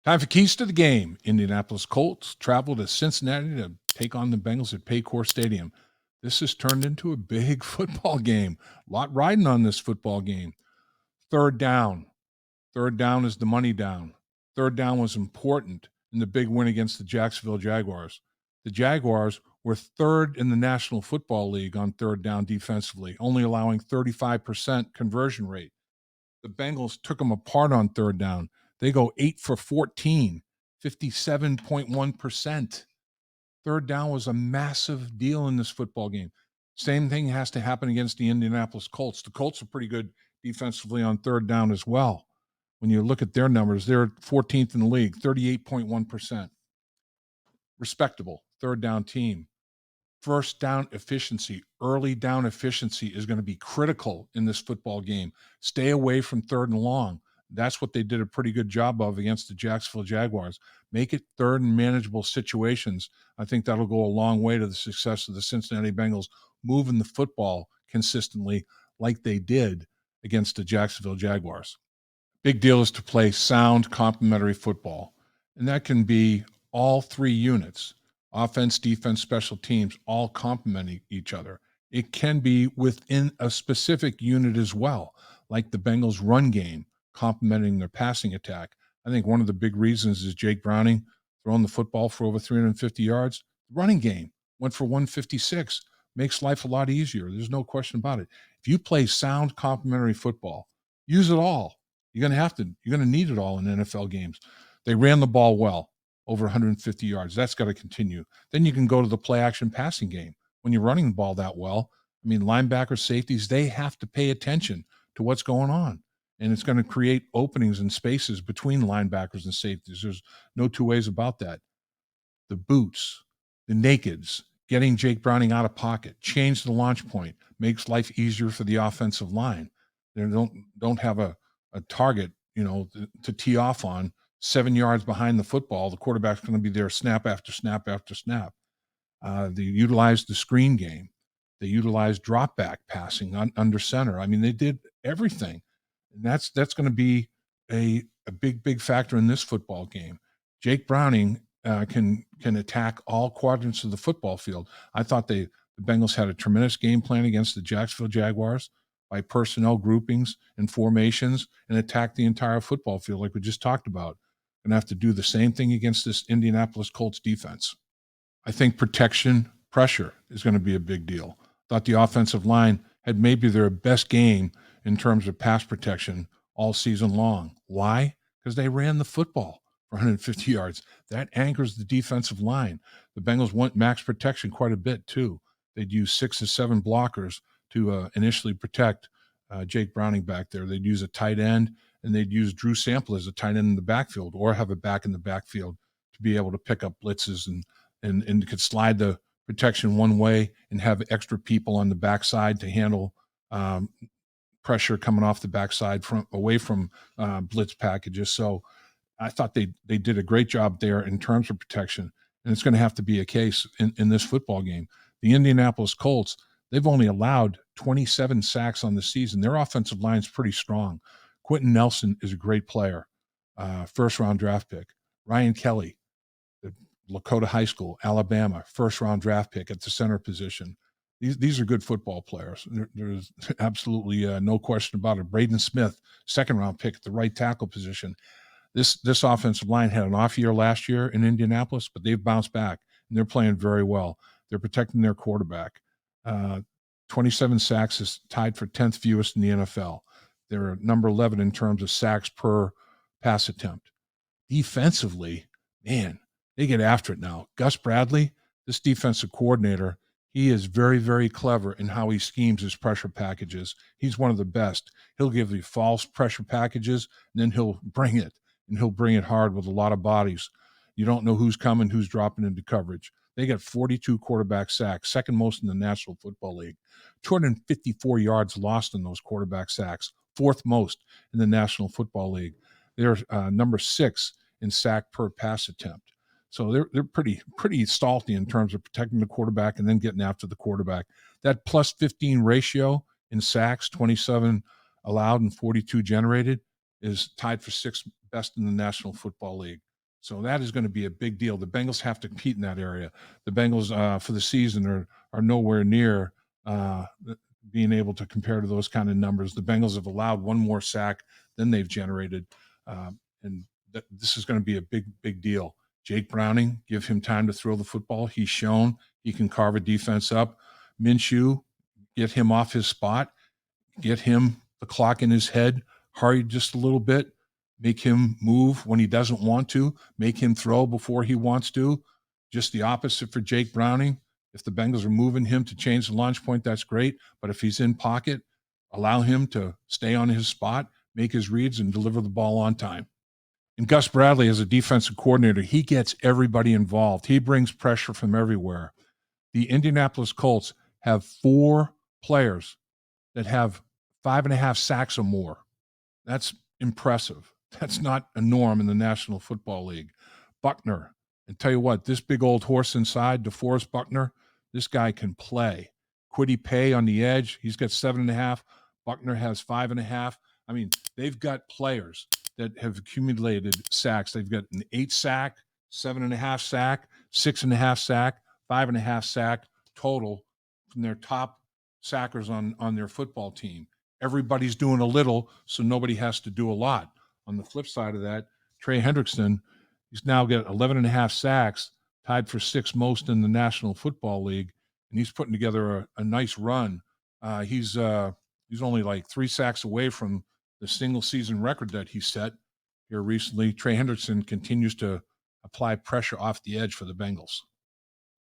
Time for keys to the game. Indianapolis Colts travel to Cincinnati to take on the Bengals at Paycor Stadium. This has turned into a big football game. A lot riding on this football game. Third down. Third down is the money down. Third down was important in the big win against the Jacksonville Jaguars. The Jaguars were third in the National Football League on third down defensively, only allowing 35% conversion rate. The Bengals took them apart on third down. They go 8 for 14, 57.1%. Third down was a massive deal in this football game. Same thing has to happen against the Indianapolis Colts. The Colts are pretty good defensively on third down as well. When you look at their numbers, they're 14th in the league, 38.1%. Respectable third down team. First down efficiency, early down efficiency is going to be critical in this football game. Stay away from third and long. That's what they did a pretty good job of against the Jacksonville Jaguars. Make it third and manageable situations. I think that'll go a long way to the success of the Cincinnati Bengals moving the football consistently like they did against the Jacksonville Jaguars. Big deal is to play sound complementary football, and that can be all three units. Offense, defense, special teams, all complementing each other. It can be within a specific unit as well, like the Bengals' run game, complementing their passing attack. I think one of the big reasons is Jake Browning throwing the football for over 350 yards. The running game went for 156. Makes life a lot easier. There's no question about it. If you play sound complementary football, use it all. You're going to need it all in NFL games. They ran the ball well, over 150 yards. That's got to continue. Then you can go to the play action passing game. When you're running the ball that well, I mean, linebackers, safeties, they have to pay attention to what's going on. And it's going to create openings and spaces between linebackers and safeties. There's no two ways about that. The boots, the nakeds, getting Jake Browning out of pocket, change the launch point, makes life easier for the offensive line. They don't have a target, to tee off on 7 yards behind the football. The quarterback's going to be there snap after snap after snap. They utilized the screen game. They utilized drop back passing under center. I mean, they did everything. And that's going to be a big factor in this football game. Jake Browning can attack all quadrants of the football field. I thought the Bengals had a tremendous game plan against the Jacksonville Jaguars by personnel groupings and formations and attack the entire football field like we just talked about. Going to have to do the same thing against this Indianapolis Colts defense. I think protection, pressure is going to be a big deal. Thought the offensive line had maybe their best game in terms of pass protection all season long. Why? Because they ran the football for 150 yards. That anchors the defensive line. The Bengals want max protection quite a bit too. They'd use 6 or 7 blockers to initially protect Jake Browning back there. They'd use a tight end, and they'd use Drew Sample as a tight end in the backfield or have a back in the backfield to be able to pick up blitzes and could slide the protection one way and have extra people on the backside to handle pressure coming off the backside away from blitz packages. So I thought they did a great job there in terms of protection, and it's going to have to be a case in this football game. The Indianapolis Colts, they've only allowed 27 sacks on the season. Their offensive line is pretty strong. Quentin Nelson is a great player, first-round draft pick. Ryan Kelly, Lakota High School, Alabama, first-round draft pick at the center position. These are good football players. There's absolutely no question about it. Braden Smith, second-round pick at the right tackle position. This offensive line had an off year last year in Indianapolis, but they've bounced back, and they're playing very well. They're protecting their quarterback. 27 sacks is tied for 10th fewest in the NFL. They're number 11 in terms of sacks per pass attempt. Defensively, man, they get after it now. Gus Bradley, this defensive coordinator, he is very, very clever in how he schemes his pressure packages. He's one of the best. He'll give you false pressure packages, and then he'll bring it, and he'll bring it hard with a lot of bodies. You don't know who's coming, who's dropping into coverage. They got 42 quarterback sacks, second most in the National Football League. 254 yards lost in those quarterback sacks, fourth most in the National Football League. They're number 6 in sack per pass attempt. So they're pretty salty in terms of protecting the quarterback and then getting after the quarterback. That plus 15 ratio in sacks, 27 allowed and 42 generated, is tied for 6th best in the National Football League. So that is going to be a big deal. The Bengals have to compete in that area. The Bengals for the season are nowhere near being able to compare to those kind of numbers. The Bengals have allowed one more sack than they've generated, and this is going to be a big deal. Jake Browning, give him time to throw the football. He's shown he can carve a defense up. Minshew, get him off his spot, get him the clock in his head, hurry just a little bit, make him move when he doesn't want to, make him throw before he wants to. Just the opposite for Jake Browning. If the Bengals are moving him to change the launch point, that's great. But if he's in pocket, allow him to stay on his spot, make his reads, and deliver the ball on time. And Gus Bradley, as a defensive coordinator, he gets everybody involved. He brings pressure from everywhere. The Indianapolis Colts have 4 players that have 5.5 sacks or more. That's impressive. That's not a norm in the National Football League. Buckner, and tell you what, this big old horse inside, DeForest Buckner, this guy can play. Kwity Paye on the edge, he's got 7.5. Buckner has 5.5. I mean, they've got players that have accumulated sacks. They've got an 8 sack, 7.5 sack, 6.5 sack, 5.5 sack total from their top sackers on their football team. Everybody's doing a little, so nobody has to do a lot. On the flip side of that, Trey Hendrickson, he's now got 11.5 sacks, tied for 6th most in the National Football League, and he's putting together a nice run. He's only like 3 sacks away from the single season record that he set here recently. Trey Hendrickson continues to apply pressure off the edge for the Bengals.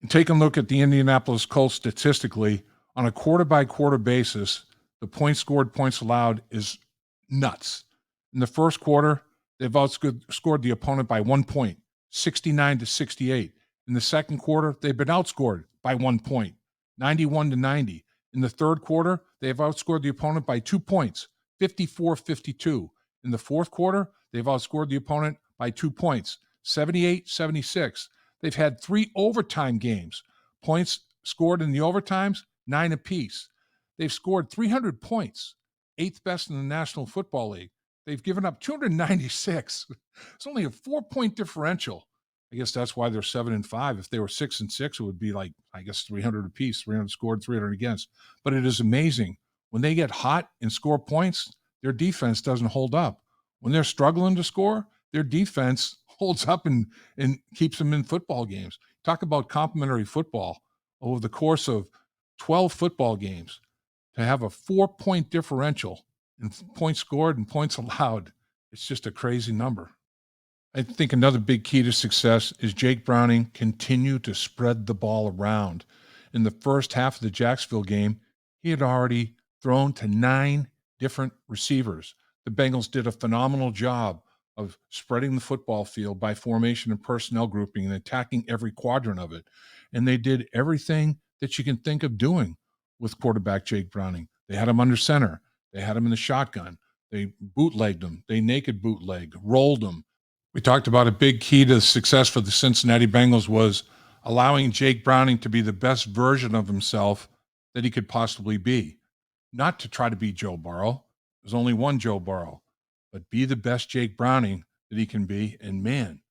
And take a look at the Indianapolis Colts statistically. On a quarter-by-quarter basis, the points scored, points allowed is nuts. In the first quarter, they've outscored the opponent by 1 point, 69-68. In the second quarter, they've been outscored by 1 point, 91-90. In the third quarter, they've outscored the opponent by 2 points, 54-52. In the fourth quarter, they've outscored the opponent by 2 points, 78-76. They've had 3 overtime games. Points scored in the overtimes, 9 apiece. They've scored 300 points, 8th best in the National Football League. They've given up 296. It's only a 4-point differential. I guess that's why they're 7-5. If they were 6-6, it would be like, I guess, 300 apiece, 300 scored, 300 against. But it is amazing. When they get hot and score points, their defense doesn't hold up. When they're struggling to score, their defense holds up and keeps them in football games. Talk about complementary football. Over the course of 12 football games, to have a 4-point differential in points scored and points allowed, it's just a crazy number. I think another big key to success is Jake Browning continue to spread the ball around. In the first half of the Jacksonville game, he had already thrown to 9 different receivers. The Bengals did a phenomenal job of spreading the football field by formation and personnel grouping and attacking every quadrant of it. And they did everything that you can think of doing with quarterback Jake Browning. They had him under center. They had him in the shotgun. They bootlegged him. They naked bootlegged, rolled him. We talked about a big key to success for the Cincinnati Bengals was allowing Jake Browning to be the best version of himself that he could possibly be. Not to try to be Joe Burrow. There's only one Joe Burrow. But be the best Jake Browning that he can be. And man,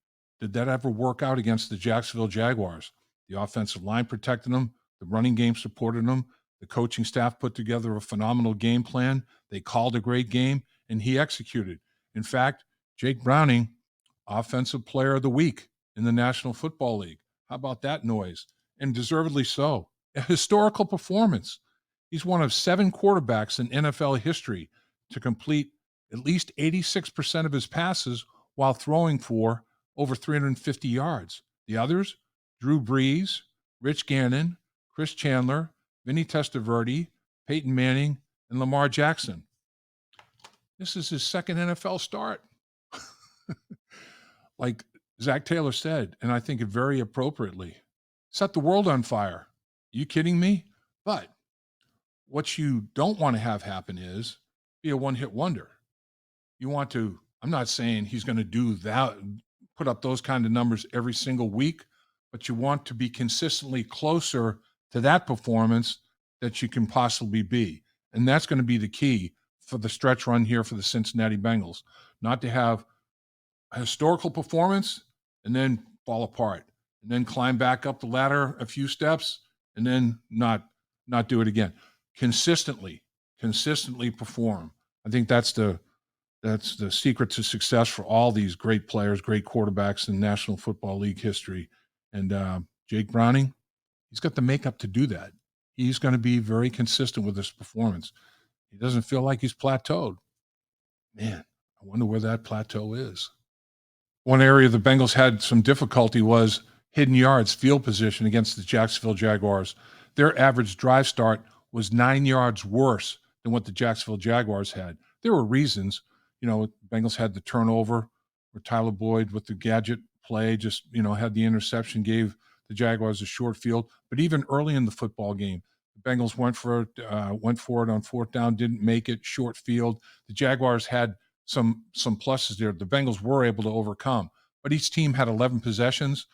did that ever work out against the Jacksonville Jaguars? The offensive line protected him. The running game supported him. The coaching staff put together a phenomenal game plan. They called a great game, and he executed. In fact, Jake Browning, Offensive Player of the Week in the National Football League. How about that noise? And deservedly so. A historical performance. He's one of 7 quarterbacks in NFL history to complete at least 86% of his passes while throwing for over 350 yards. The others, Drew Brees, Rich Gannon, Chris Chandler, Vinny Testaverde, Peyton Manning, and Lamar Jackson. This is his second NFL start. Like Zach Taylor said, and I think it very appropriately, set the world on fire. Are you kidding me? But what you don't want to have happen is be a one-hit wonder. You want to, I'm not saying he's going to do that, put up those kind of numbers every single week, but you want to be consistently closer to that performance that you can possibly be. And that's going to be the key for the stretch run here for the Cincinnati Bengals. Not to have a historical performance, and then fall apart, and then climb back up the ladder a few steps, and then not do it again. Consistently perform. I think that's the secret to success for all these great players, great quarterbacks in National Football League history. And Jake Browning, he's got the makeup to do that. He's going to be very consistent with his performance. He doesn't feel like he's plateaued. Man, I wonder where that plateau is. One area the Bengals had some difficulty was hidden yards, field position against the Jacksonville Jaguars. Their average drive start was 9 yards worse than what the Jacksonville Jaguars had. There were reasons. Bengals had the turnover where Tyler Boyd with the gadget play just, had the interception, gave the Jaguars a short field. But even early in the football game, the Bengals went for it on fourth down, didn't make it, short field. The Jaguars had some pluses there. The Bengals were able to overcome. But each team had 11 possessions,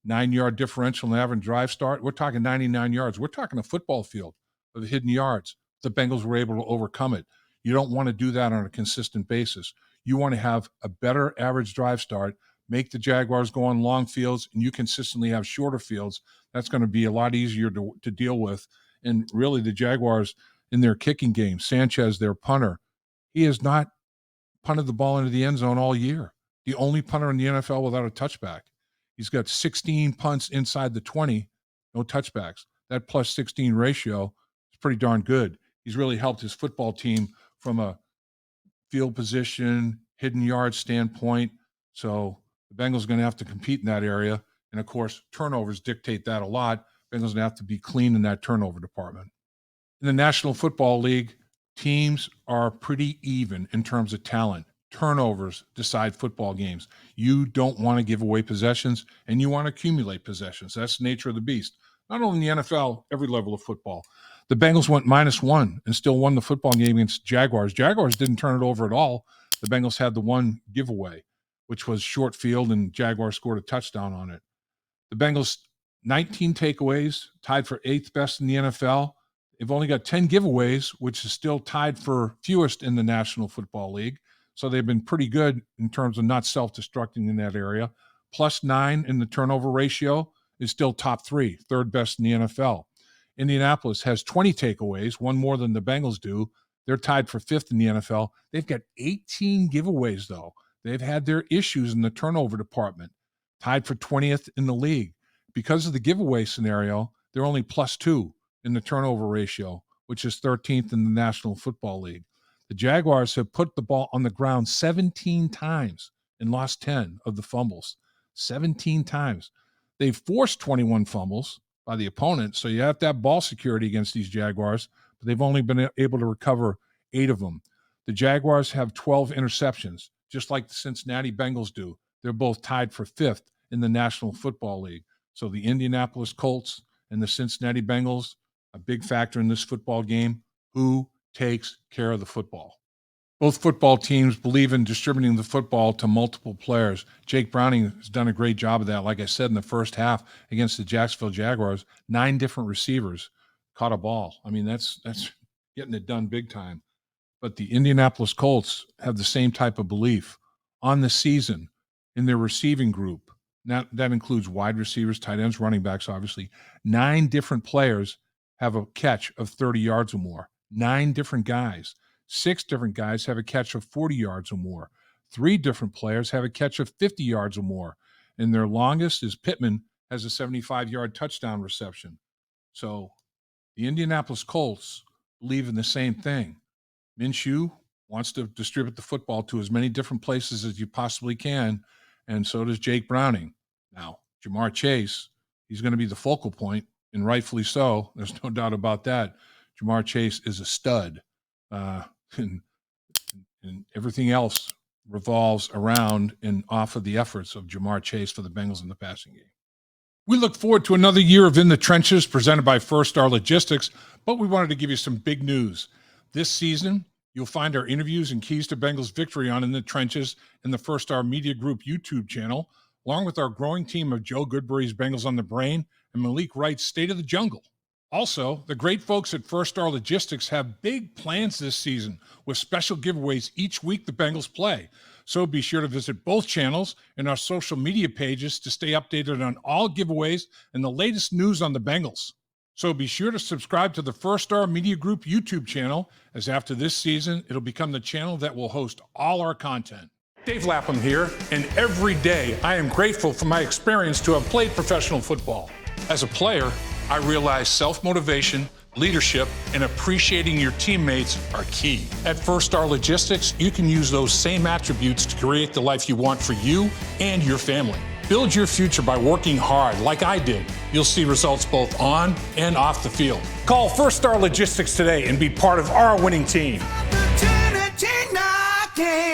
9-yard differential and average drive start. We're talking 99 yards. We're talking a football field of hidden yards. The Bengals were able to overcome it. You don't want to do that on a consistent basis. You want to have a better average drive start, make the Jaguars go on long fields, and you consistently have shorter fields. That's going to be a lot easier to deal with. And really, the Jaguars in their kicking game, Sanchez, their punter, he has not punted the ball into the end zone all year. The only punter in the NFL without a touchback. He's got 16 punts inside the 20, no touchbacks. That plus 16 ratio is pretty darn good. He's really helped his football team from a field position, hidden yard standpoint. So the Bengals are going to have to compete in that area. And, of course, turnovers dictate that a lot. Bengals are going to have to be clean in that turnover department. In the National Football League, teams are pretty even in terms of talent. Turnovers decide football games. You don't want to give away possessions, and you want to accumulate possessions. That's the nature of the beast. Not only in the NFL, every level of football. The Bengals went -1 and still won the football game against Jaguars. Jaguars didn't turn it over at all. The Bengals had the one giveaway, which was short field, and Jaguars scored a touchdown on it. The Bengals, 19 takeaways, tied for 8th best in the NFL. They've only got 10 giveaways, which is still tied for fewest in the National Football League. So they've been pretty good in terms of not self-destructing in that area. +9 in the turnover ratio is still top 3, 3rd best in the NFL. Indianapolis has 20 takeaways, one more than the Bengals do. They're tied for 5th in the NFL. They've got 18 giveaways, though. They've had their issues in the turnover department, tied for 20th in the league. Because of the giveaway scenario, they're only +2 in the turnover ratio, which is 13th in the National Football League. The Jaguars have put the ball on the ground 17 times and lost 10 of the fumbles. 17 times. They've forced 21 fumbles by the opponent, so you have to have ball security against these Jaguars, but they've only been able to recover 8 of them. The Jaguars have 12 interceptions, just like the Cincinnati Bengals do. They're both tied for 5th in the National Football League. So the Indianapolis Colts and the Cincinnati Bengals, a big factor in this football game. Who takes care of the football? Both football teams believe in distributing the football to multiple players. Jake Browning has done a great job of that. Like I said, in the first half against the Jacksonville Jaguars, 9 different receivers caught a ball. I mean, that's getting it done big time. But the Indianapolis Colts have the same type of belief on the season in their receiving group. Now, that includes wide receivers, tight ends, running backs, obviously. 9 different players have a catch of 30 yards or more. 9 different guys. 6 different guys have a catch of 40 yards or more. 3 different players have a catch of 50 yards or more. And their longest is Pittman, has a 75-yard touchdown reception. So the Indianapolis Colts believe in the same thing. Minshew wants to distribute the football to as many different places as you possibly can, and so does Jake Browning. Now, Jamar Chase, he's going to be the focal point, and rightfully so. There's no doubt about that. Jamar Chase is a stud, and everything else revolves around and off of the efforts of Jamar Chase for the Bengals in the passing game. We look forward to another year of In the Trenches presented by First Star Logistics, but we wanted to give you some big news. This season, you'll find our interviews and keys to Bengals victory on In the Trenches in the First Star Media Group YouTube channel, along with our growing team of Joe Goodbury's Bengals on the Brain and Malik Wright's State of the Jungle. Also, the great folks at First Star Logistics have big plans this season with special giveaways each week the Bengals play. So be sure to visit both channels and our social media pages to stay updated on all giveaways and the latest news on the Bengals. So be sure to subscribe to the First Star Media Group YouTube channel, as after this season, it'll become the channel that will host all our content. Dave Lapham here, and every day I am grateful for my experience to have played professional football. As a player, I realize self-motivation, leadership, and appreciating your teammates are key. At First Star Logistics, you can use those same attributes to create the life you want for you and your family. Build your future by working hard like I did. You'll see results both on and off the field. Call First Star Logistics today and be part of our winning team. Opportunity knocking.